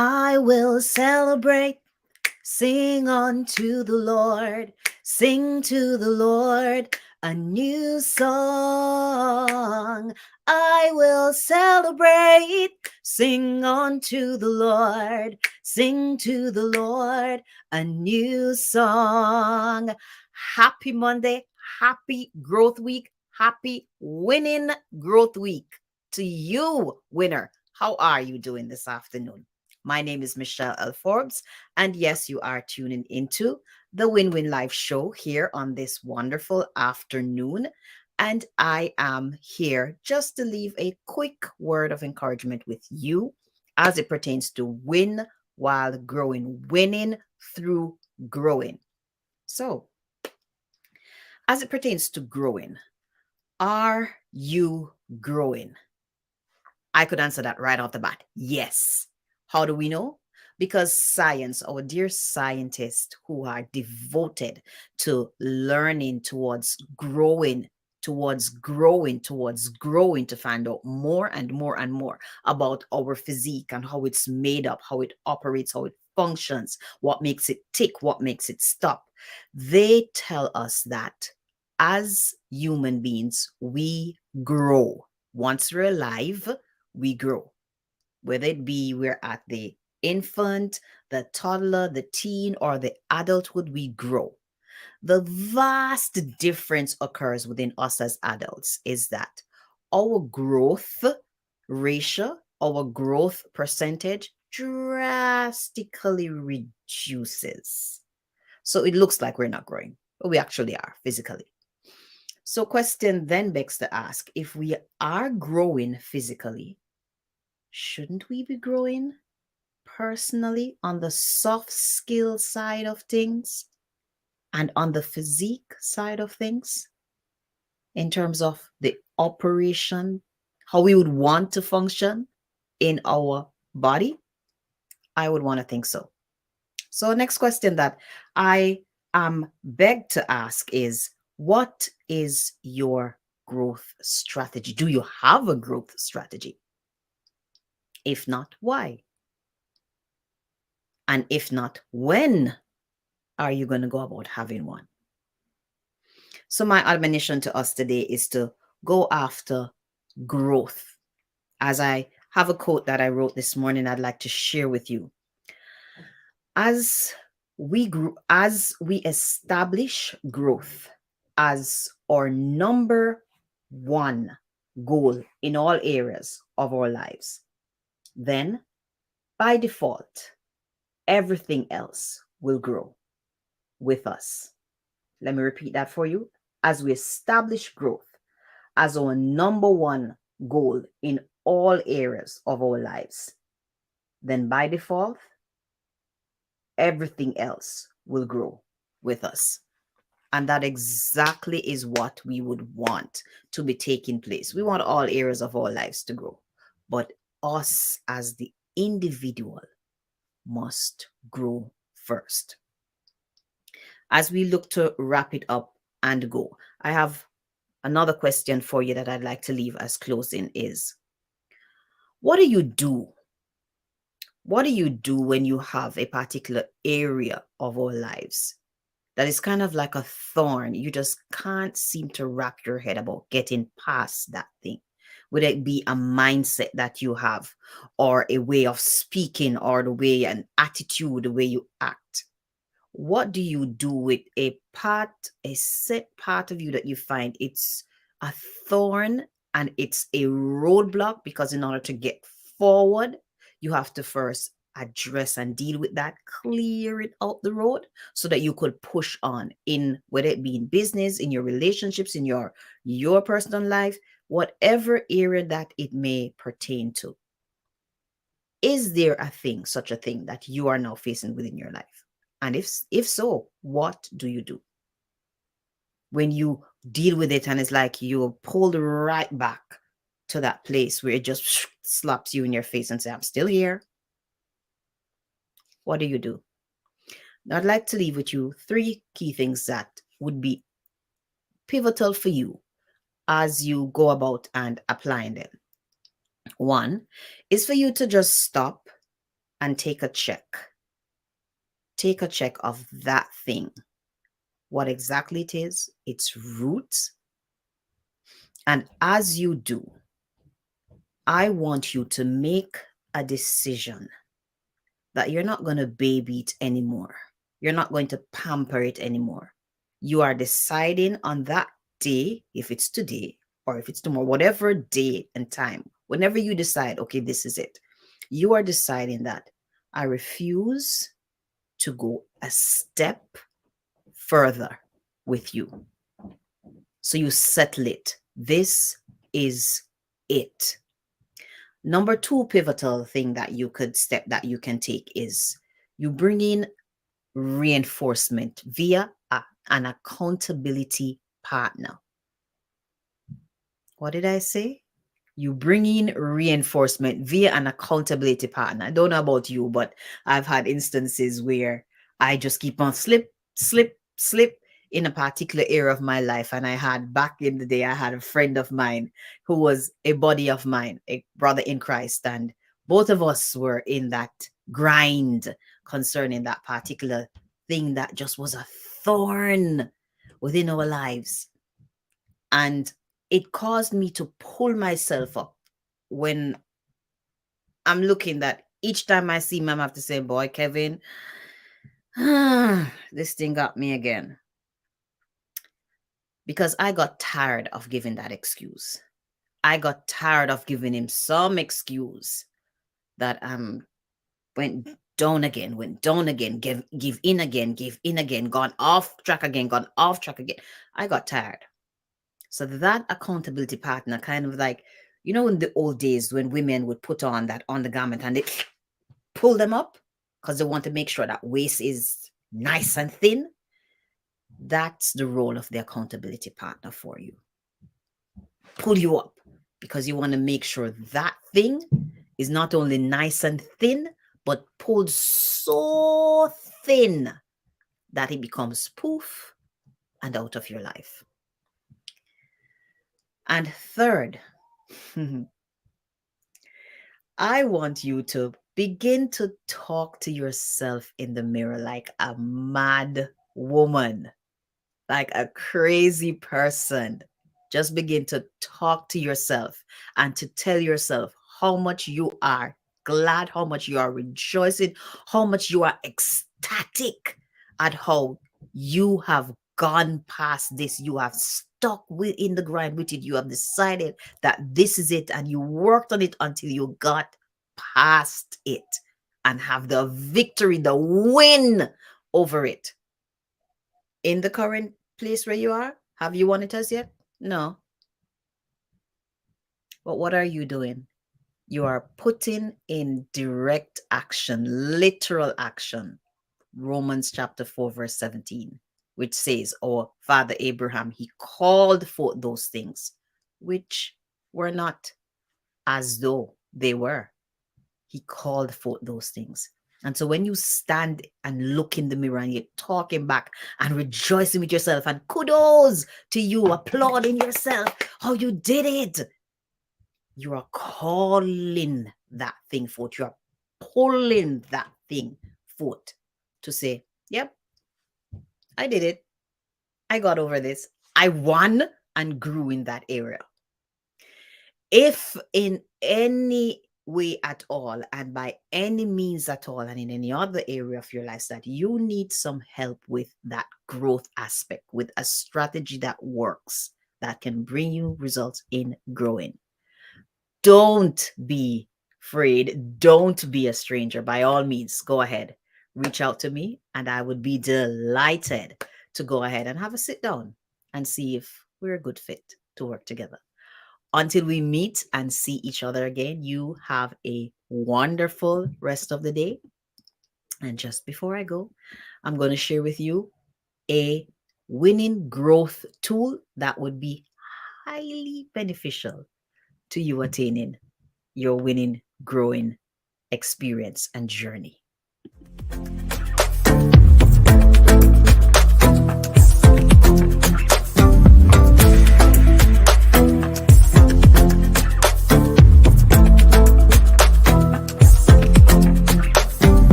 I will celebrate, sing unto the Lord, sing to the Lord a new song. I will celebrate, sing unto the Lord, sing to the Lord a new song. Happy Monday, happy growth week, happy winning growth week to you, winner. How are you doing this afternoon? My name is Michelle L. Forbes, and yes, you are tuning into the Win Win Life show here on this wonderful afternoon. And I am here just to leave a quick word of encouragement with you as it pertains to win while growing, winning through growing. So, as it pertains to growing, are you growing? I could answer that right off the bat. Yes. How do we know? Because science, our dear scientists who are devoted to learning towards growing to find out more and more and more about our physique and how it's made up, how it operates, how it functions, what makes it tick, what makes it stop. They tell us that as human beings, we grow. Once we're alive, we grow. Whether it be we're at the infant, the toddler, the teen, or the adulthood, we grow. The vast difference occurs within us as adults is that our growth ratio, our growth percentage drastically reduces. So it looks like we're not growing, but we actually are physically. So question then begs to ask, if we are growing physically, shouldn't we be growing personally on the soft skill side of things and on the physique side of things in terms of the operation, how we would want to function in our body? I would want to think so. So, next question that I am begged to ask is, what is your growth strategy? Do you have a growth strategy? If not, why? And if not, when are you going to go about having one? So, my admonition to us today is to go after growth. As I have a quote that I wrote this morning, I'd like to share with you. As we establish growth as our number one goal in all areas of our lives, then by default, everything else will grow with us. Let me repeat that for you. As we establish growth as our number one goal in all areas of our lives, then by default, everything else will grow with us. And that exactly is what we would want to be taking place. We want all areas of our lives to grow, but us as the individual must grow first. As we look to wrap it up and go, I have another question for you that I'd like to leave as closing is, what do you do? What do you do when you have a particular area of our lives that is kind of like a thorn? You just can't seem to wrap your head about getting past that thing. Would it be a mindset that you have, or a way of speaking, or the way, an attitude, the way you act? What do you do with a set part of you that you find it's a thorn and it's a roadblock? Because in order to get forward, you have to first address and deal with that, clear it out the road so that you could push on in, whether it be in business, in your relationships, in your personal life, whatever area that it may pertain to. Is there such a thing that you are now facing within your life? And if so, what do you do when you deal with it and it's like you're pulled right back to that place where it just slaps you in your face and say, I'm still here? What do you do? Now, I'd like to leave with you 3 key things that would be pivotal for you as you go about and applying them. One is for you to just stop and take a check. Take a check of that thing. What exactly it is, its roots. And as you do, I want you to make a decision that you're not going to baby it anymore. You're not going to pamper it anymore. You are deciding on that day, if it's today or if it's tomorrow, whatever day and time, whenever you decide, okay, this is it, you are deciding that I refuse to go a step further with you. So you settle it. This is it. Number 2 pivotal thing that you can take is you bring in reinforcement via an accountability partner. What did I say? You bring in reinforcement via an accountability partner. I don't know about you, but I've had instances where I just keep on slip in a particular area of my life. And I had, back in the day, I had a friend of mine who was a buddy of mine, a brother in Christ. And both of us were in that grind concerning that particular thing that just was a thorn within our lives. And it caused me to pull myself up when I'm looking that each time I see him, I have to say, boy, Kevin, this thing got me again. Because I got tired of giving that excuse. I got tired of giving him some excuse that went down again, give in again, gone off track again. I got tired. So that accountability partner, kind of like, you know, in the old days when women would put on that undergarment and they pull them up because they want to make sure that waist is nice and thin. That's the role of the accountability partner for you. Pull you up because you want to make sure that thing is not only nice and thin, but pulled so thin that it becomes poof and out of your life. And third, I want you to begin to talk to yourself in the mirror like a mad woman, like a crazy person. Just begin to talk to yourself and to tell yourself how much you are glad, how much you are rejoicing, how much you are ecstatic at how you have gone past this. You have stuck in the grind with it. You have decided that this is it, and you worked on it until you got past it and have the victory, the win over it. In the current place where you are, have you won it as yet? No. But what are you doing? You are putting in direct action, literal action. Romans chapter 4, verse 17, which says, our father Abraham, he called forth those things which were not as though they were. He called forth those things. And so when you stand and look in the mirror and you're talking back and rejoicing with yourself and kudos to you, applauding yourself, how you did it, you are calling that thing forth. You are pulling that thing forth to say, yep, I did it. I got over this. I won and grew in that area. If in any way at all and by any means at all and in any other area of your life that you need some help with that growth aspect, with a strategy that works, that can bring you results in growing, don't be afraid. Don't be a stranger. By all means, go ahead. Reach out to me and I would be delighted to go ahead and have a sit down and see if we're a good fit to work together. Until we meet and see each other again, you have a wonderful rest of the day. And just before I go, I'm going to share with you a winning growth tool that would be highly beneficial to you attaining your winning, growing experience and journey.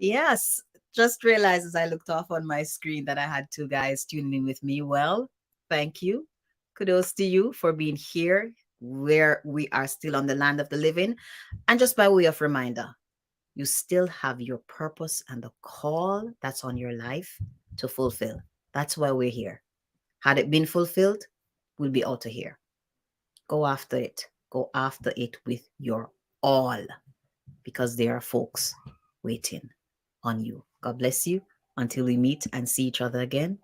Yes, just realized as I looked off on my screen that I had two guys tuning in with me. Well, thank you. Kudos to you for being here where we are still on the land of the living. And just by way of reminder, you still have your purpose and the call that's on your life to fulfill. That's why we're here. Had it been fulfilled, we'll be out of here. Go after it. Go after it with your all because there are folks waiting on you. God bless you. Until we meet and see each other again.